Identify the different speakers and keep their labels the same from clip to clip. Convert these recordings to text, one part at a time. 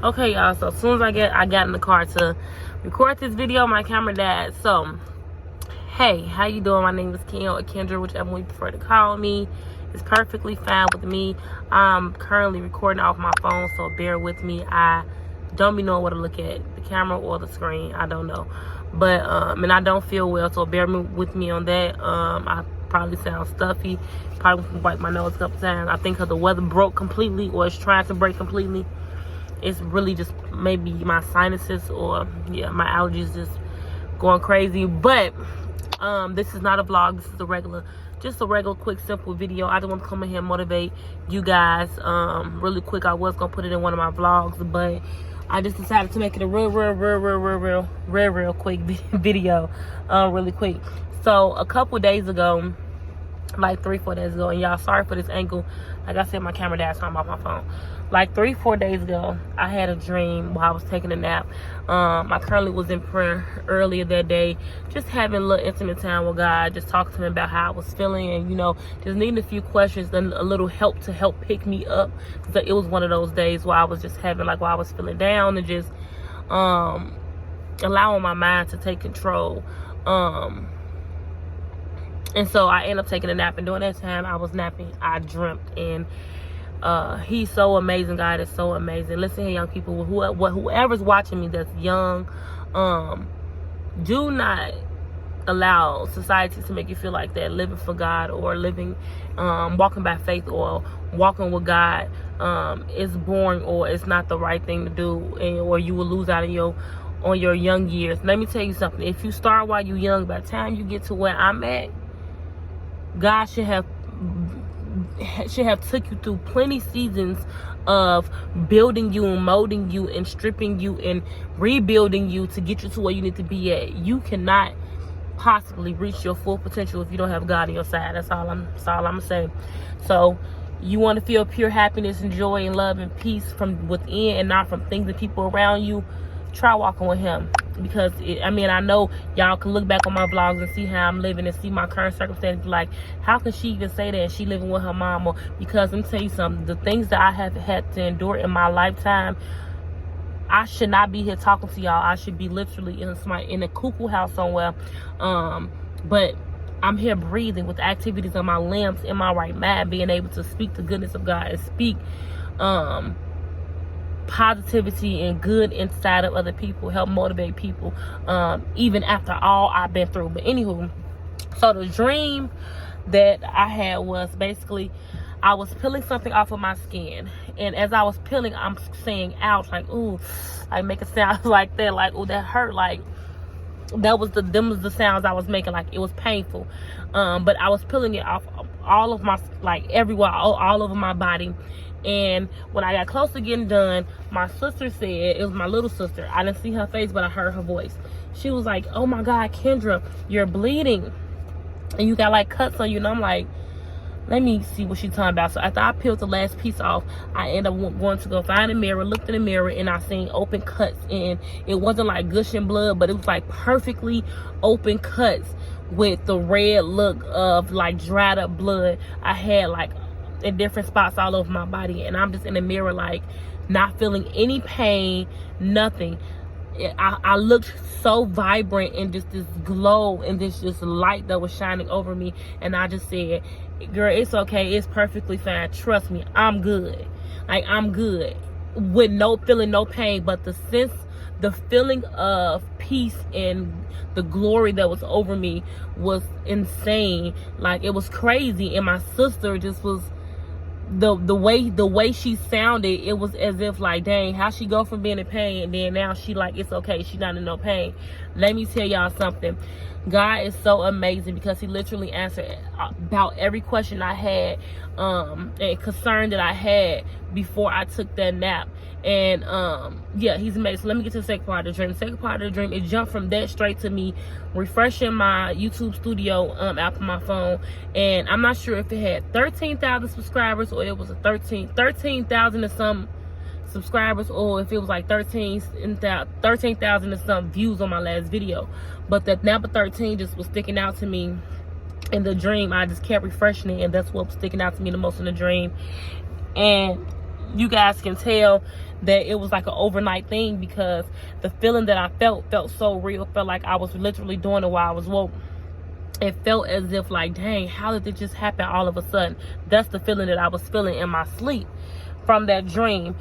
Speaker 1: Okay, y'all, so as soon as I got in the car to record this video, my camera died. So, hey, how you doing? My name is Ken or Kendra, whichever one you prefer to call me. It's perfectly fine with me. I'm currently recording off my phone, so bear with me. I don't be knowing what to look at, the camera or the screen. I don't know. But, and I don't feel well, so bear with me on that. I probably sound stuffy. Probably wipe my nose a couple times. I think because the weather broke completely, or it's trying to break completely. It's really just maybe my sinuses or yeah, my allergies just going crazy. But this is not a vlog. This is just a regular quick simple video. I just want to come in here and motivate you guys really quick. I was gonna put it in one of my vlogs, but I just decided to make it a real quick video, really quick. So a couple days ago, like 3-4 days ago, and y'all, sorry for this angle, like I said, my camera died, so I'm off my phone. Like 3-4 days ago, I had a dream while I was taking a nap. I currently was in prayer earlier that day, just having a little intimate time with God, just talking to him about how I was feeling, and just needing a few questions and a little help to help pick me up. So it was one of those days where I was just having, like, while I was feeling down and just allowing my mind to take control. And so I ended up taking a nap, and during that time I was napping, I dreamt, and he's so amazing. God is so amazing. Listen here, young people, whoever's watching me that's young, do not allow society to make you feel like that living for God or living, walking by faith or walking with God is boring, or it's not the right thing to do, or you will lose out on your young years. Let me tell you something. If you start while you're young, by the time you get to where I'm at, God should have took you through plenty seasons of building you and molding you and stripping you and rebuilding you to get you to where you need to be at. You cannot possibly reach your full potential if you don't have God on your side. That's all I'm gonna say. So you want to feel pure happiness and joy and love and peace from within and not from things and people around you. Try walking with him, because I know y'all can look back on my vlogs and see how I'm living and see my current circumstances, like, how can she even say that and she living with her mom? Or because let me tell you something, the things that I have had to endure in my lifetime, I should not be here talking to y'all. I should be literally in a cuckoo house somewhere, but I'm here breathing with the activities of my limbs, in my right mind, being able to speak the goodness of God and speak positivity and good inside of other people, help motivate people, even after all I've been through. But anywho, so the dream that I had was basically I was peeling something off of my skin, and as I was peeling, I'm saying ouch, like, ooh, I make a sound like that, like, ooh, that hurt, like them was the sounds I was making, like it was painful. But I was peeling it off all of my, like, everywhere, all over my body. And when I got close to getting done, my sister said, it was my little sister, I didn't see her face, but I heard her voice. She was like, oh my God, Kendra, you're bleeding and you got like cuts on you. And I'm like, let me see what she's talking about. So after I peeled the last piece off, I ended up going to go find a mirror, looked in the mirror, and I seen open cuts. And it wasn't like gushing blood, but it was like perfectly open cuts with the red look of like dried up blood. I had like in different spots all over my body, and I'm just in the mirror, like, not feeling any pain, nothing. I looked so vibrant and just this glow and this just light that was shining over me, and I just said, girl, it's okay, it's perfectly fine, trust me, I'm good. Like, I'm good with no pain, but the feeling of peace and the glory that was over me was insane. Like, it was crazy. And my sister just was, the way she sounded, it was as if, like, dang, how she go from being in pain and then now she like, it's okay, she not in no pain. Let me tell y'all something. God is so amazing, because he literally answered about every question I had and concern that I had before I took that nap. And yeah, he's amazing. So let me get to the second part of the dream. The second part of the dream, it jumped from that straight to me refreshing my YouTube studio app on my phone, and I'm not sure if it had 13,000 subscribers or it was a 13,000 and some subscribers, or if it was like 13,000 and some views on my last video. But that number 13 just was sticking out to me in the dream. I just kept refreshing it, and that's what was sticking out to me the most in the dream. And you guys can tell that it was like an overnight thing, because the feeling that I felt so real. Felt like I was literally doing it while I was woke. It felt as if like, dang, how did it just happen all of a sudden? That's the feeling that I was feeling in my sleep from that dream.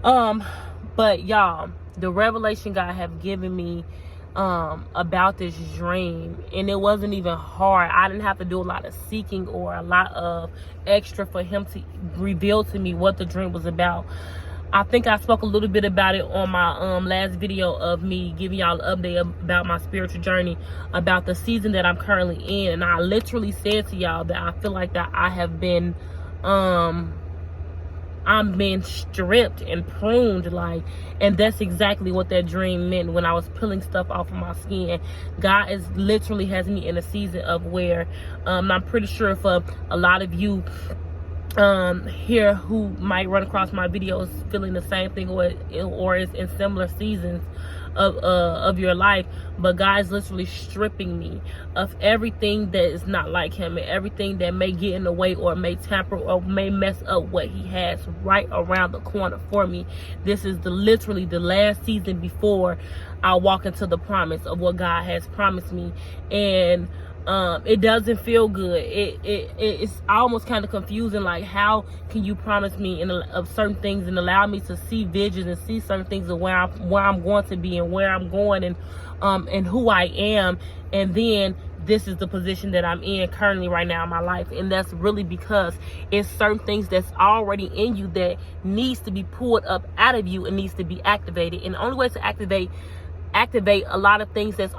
Speaker 1: But y'all, the revelation God have given me about this dream, and it wasn't even hard. I didn't have to do a lot of seeking or a lot of extra for him to reveal to me what the dream was about. I think I spoke a little bit about it on my last video of me giving y'all an update about my spiritual journey, about the season that I'm currently in. And I literally said to y'all that I feel like that I have been I'm being stripped and pruned, like, and that's exactly what that dream meant. When I was peeling stuff off of my skin, God is literally has me in a season of where I'm pretty sure for a lot of you here who might run across my videos feeling the same thing, or is in similar seasons of your life, but God's literally stripping me of everything that is not like him, and everything that may get in the way or may tamper or may mess up what he has right around the corner for me. This is literally the last season before I walk into the promise of what God has promised me. And it doesn't feel good. It's almost kind of confusing. Like, how can you promise me of certain things and allow me to see visions and see certain things of where I'm going to be and where I'm going and who I am, and then this is the position that I'm in currently right now in my life. And that's really because it's certain things that's already in you that needs to be pulled up out of you and needs to be activated. And the only way to activate a lot of things that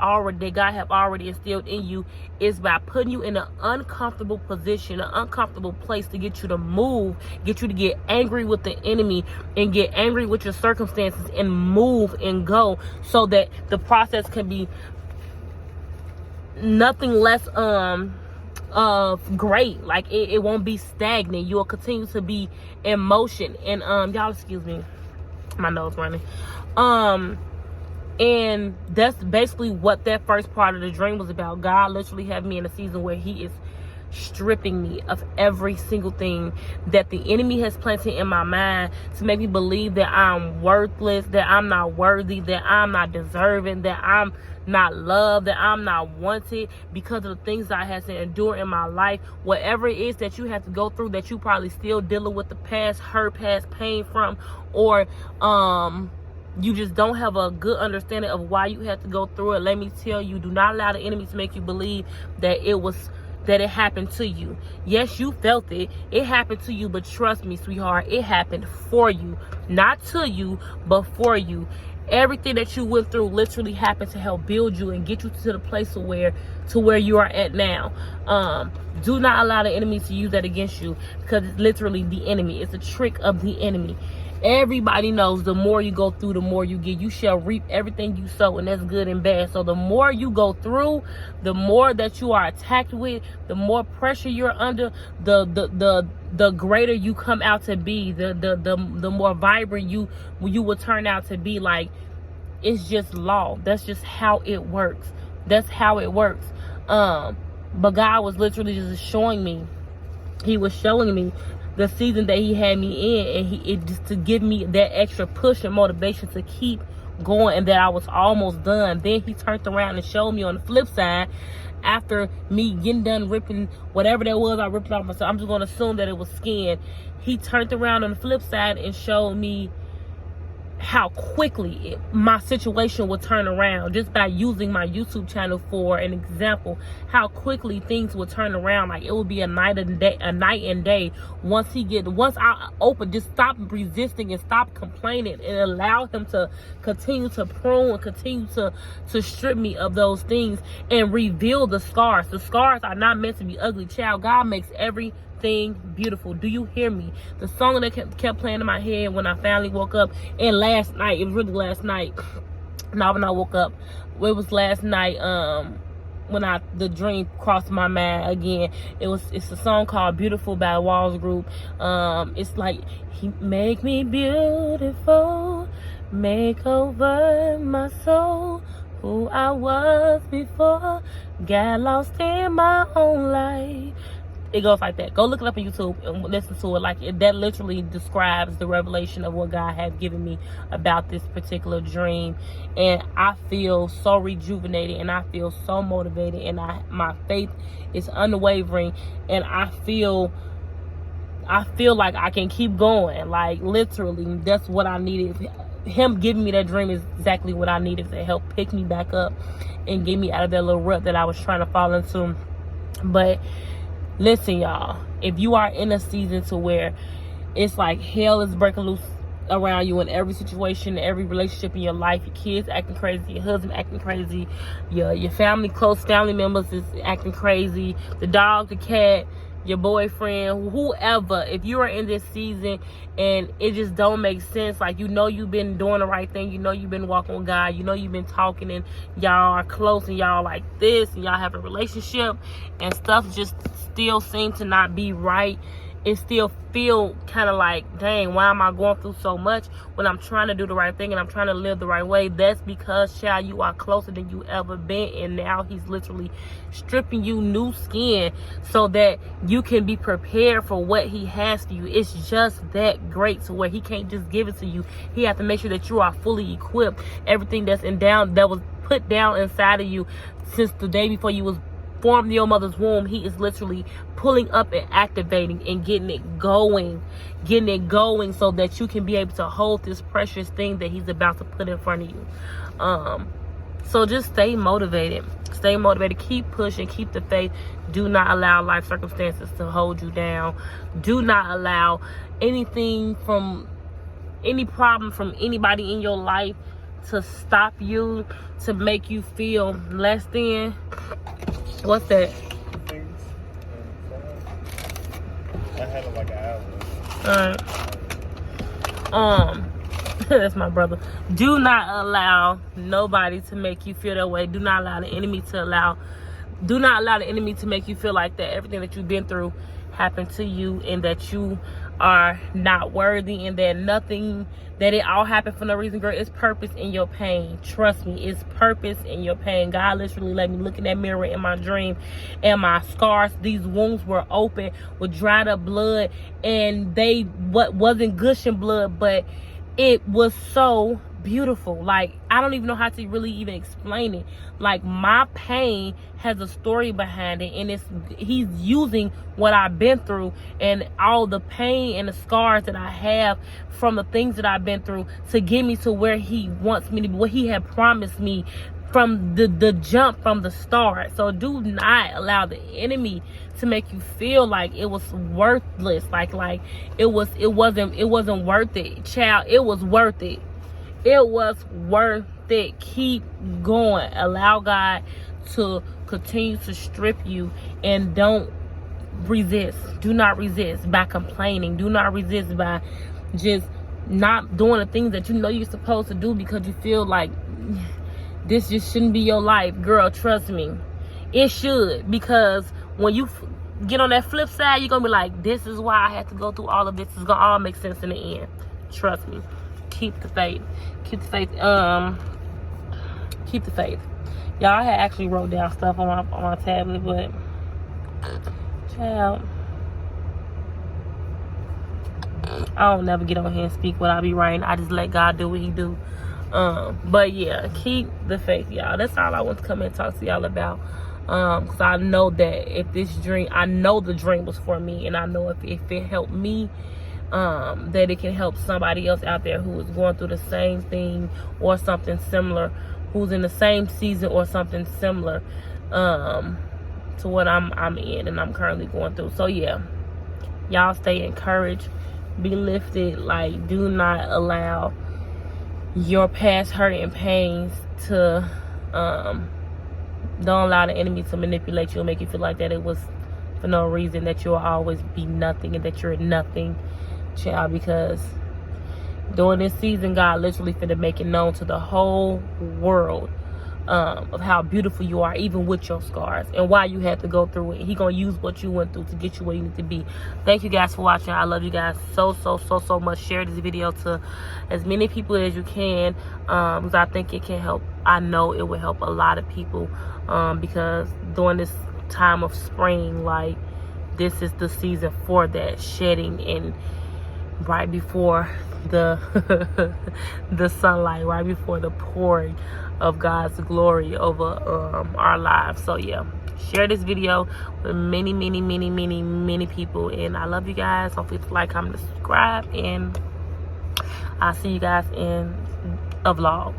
Speaker 1: God have already instilled in you is by putting you in an uncomfortable position, an uncomfortable place, to get you to move, get you to get angry with the enemy and get angry with your circumstances and move and go, so that the process can be nothing less great. Like, it won't be stagnant. You'll continue to be in motion. And y'all excuse me, my nose running. And that's basically what that first part of the dream was about. God literally had me in a season where he is stripping me of every single thing that the enemy has planted in my mind to make me believe that I'm worthless, that I'm not worthy, that I'm not deserving, that I'm not loved, that I'm not wanted because of the things I had to endure in my life. Whatever it is that you have to go through, that you probably still dealing with the past hurt, past pain from, or you just don't have a good understanding of why you had to go through it. Let me tell you, do not allow the enemy to make you believe that it happened to you. Yes, you felt it. It happened to you, but trust me, sweetheart, it happened for you. Not to you, but for you. Everything that you went through literally happened to help build you and get you to the place of where you are at now. Do not allow the enemy to use that against you, because it's literally the enemy. It's a trick of the enemy. Everybody knows the more you go through, the more you get. You shall reap everything you sow, and that's good and bad. So the more you go through, the more that you are attacked with, the more pressure you're under, the greater you come out to be, the more vibrant you will turn out to be. Like, it's just law. That's just how it works. That's how it works. But God was literally just showing me. He was showing me the season that he had me in, and it just to give me that extra push and motivation to keep going, and that I was almost done. Then he turned around and showed me on the flip side, after me getting done ripping whatever that was I ripped off myself, I'm just going to assume that it was skin. He turned around on the flip side and showed me how quickly my situation would turn around, just by using my YouTube channel for an example. How quickly things would turn around. Like, it would be a night and day once I open, just stop resisting and stop complaining and allow him to continue to prune and continue to strip me of those things and reveal the scars. The scars are not meant to be ugly, child. God makes everything beautiful. Do you hear me? The song that kept playing in my head when I finally woke up, and last night, it was really last night, not when I woke up, it was last night, when the dream crossed my mind again. It's a song called Beautiful by Walls Group. It's like, he make me beautiful, make over my soul, who I was before, got lost in my own life. It goes like that. Go look it up on YouTube and listen to it. That literally describes the revelation of what God had given me about this particular dream. And I feel so rejuvenated, and I feel so motivated, and my faith is unwavering, and I feel like I can keep going. Like, literally, that's what I needed. Him giving me that dream is exactly what I needed to help pick me back up and get me out of that little rut that I was trying to fall into. But listen, y'all, if you are in a season to where it's like hell is breaking loose around you in every situation, every relationship in your life, your kids acting crazy, your husband acting crazy, your family, close family members is acting crazy, the dog, the cat, your boyfriend, whoever, if you are in this season and it just don't make sense, like, you know you've been doing the right thing, you know you've been walking with God, you know you've been talking, and y'all are close, and y'all like this, and y'all have a relationship, and stuff just still seem to not be right, it still feel kind of like, dang, why am I going through so much when I'm trying to do the right thing and I'm trying to live the right way? That's because, child, you are closer than you ever been, and now he's literally stripping you new skin so that you can be prepared for what he has for you. It's just that great to where he can't just give it to you. He has to make sure that you are fully equipped. Everything that was put down inside of you since the day before you was formed in your mother's womb, he is literally pulling up and activating and getting it going so that you can be able to hold this precious thing that he's about to put in front of you. So just stay motivated, keep pushing, keep the faith. Do not allow life circumstances to hold you down. Do not allow any problem from anybody in your life to stop you, to make you feel less than. What's that?
Speaker 2: I had it like an hour.
Speaker 1: Alright. That's my brother. Do not allow nobody to make you feel that way. Do not allow the enemy to make you feel like that everything that you've been through happened to you, and that you are not worthy, and that it all happened for no reason. Girl, it's purpose in your pain. Trust me, it's purpose in your pain. God literally let me look in that mirror in my dream, and my scars, these wounds were open with dried up blood, and they wasn't gushing blood, but it was so beautiful. Like, I don't even know how to really even explain it. Like, my pain has a story behind it, and he's using what I've been through and all the pain and the scars that I have from the things that I've been through to get me to where he wants me to be, what he had promised me from the jump, from the start. So do not allow the enemy to make you feel like it was worthless, like it wasn't worth it. Child, it was worth it. It was worth it. Keep going. Allow God to continue to strip you, and don't resist. Do not resist by complaining. Do not resist by just not doing the things that you know you're supposed to do because you feel like this just shouldn't be your life. Girl, trust me, it should, because when you get on that flip side, you're gonna be like, this is why I had to go through all of this. It's gonna all make sense in the end. Trust me. Keep the faith. Keep the faith. Keep the faith. Y'all, I had actually wrote down stuff on my tablet, but child, I don't never get on here and speak what I be writing. I just let God do what he do. But yeah, keep the faith, y'all. That's all I want to come and talk to y'all about. Because I know that if this dream, I know the dream was for me, and I know if it helped me, that it can help somebody else out there who is going through the same thing or something similar, who's in the same season or something similar to what I'm in and I'm currently going through. So yeah, y'all stay encouraged, be lifted. Like, do not allow your past hurt and pains to don't allow the enemy to manipulate you and make you feel like that it was for no reason, that you'll always be nothing and that you're nothing, child, because during this season, God literally finna make it known to the whole world of how beautiful you are, even with your scars, and why you had to go through it. He gonna use what you went through to get you where you need to be. Thank you guys for watching. I love you guys so much. Share this video to as many people as you can, because I think it can help. I know it will help a lot of people, because during this time of spring, like, this is the season for that shedding, and right before the the sunlight, right before the pouring of God's glory over our lives. So yeah, share this video with many people, and I love you guys. Don't forget to like, comment, and subscribe, and I'll see you guys in a vlog.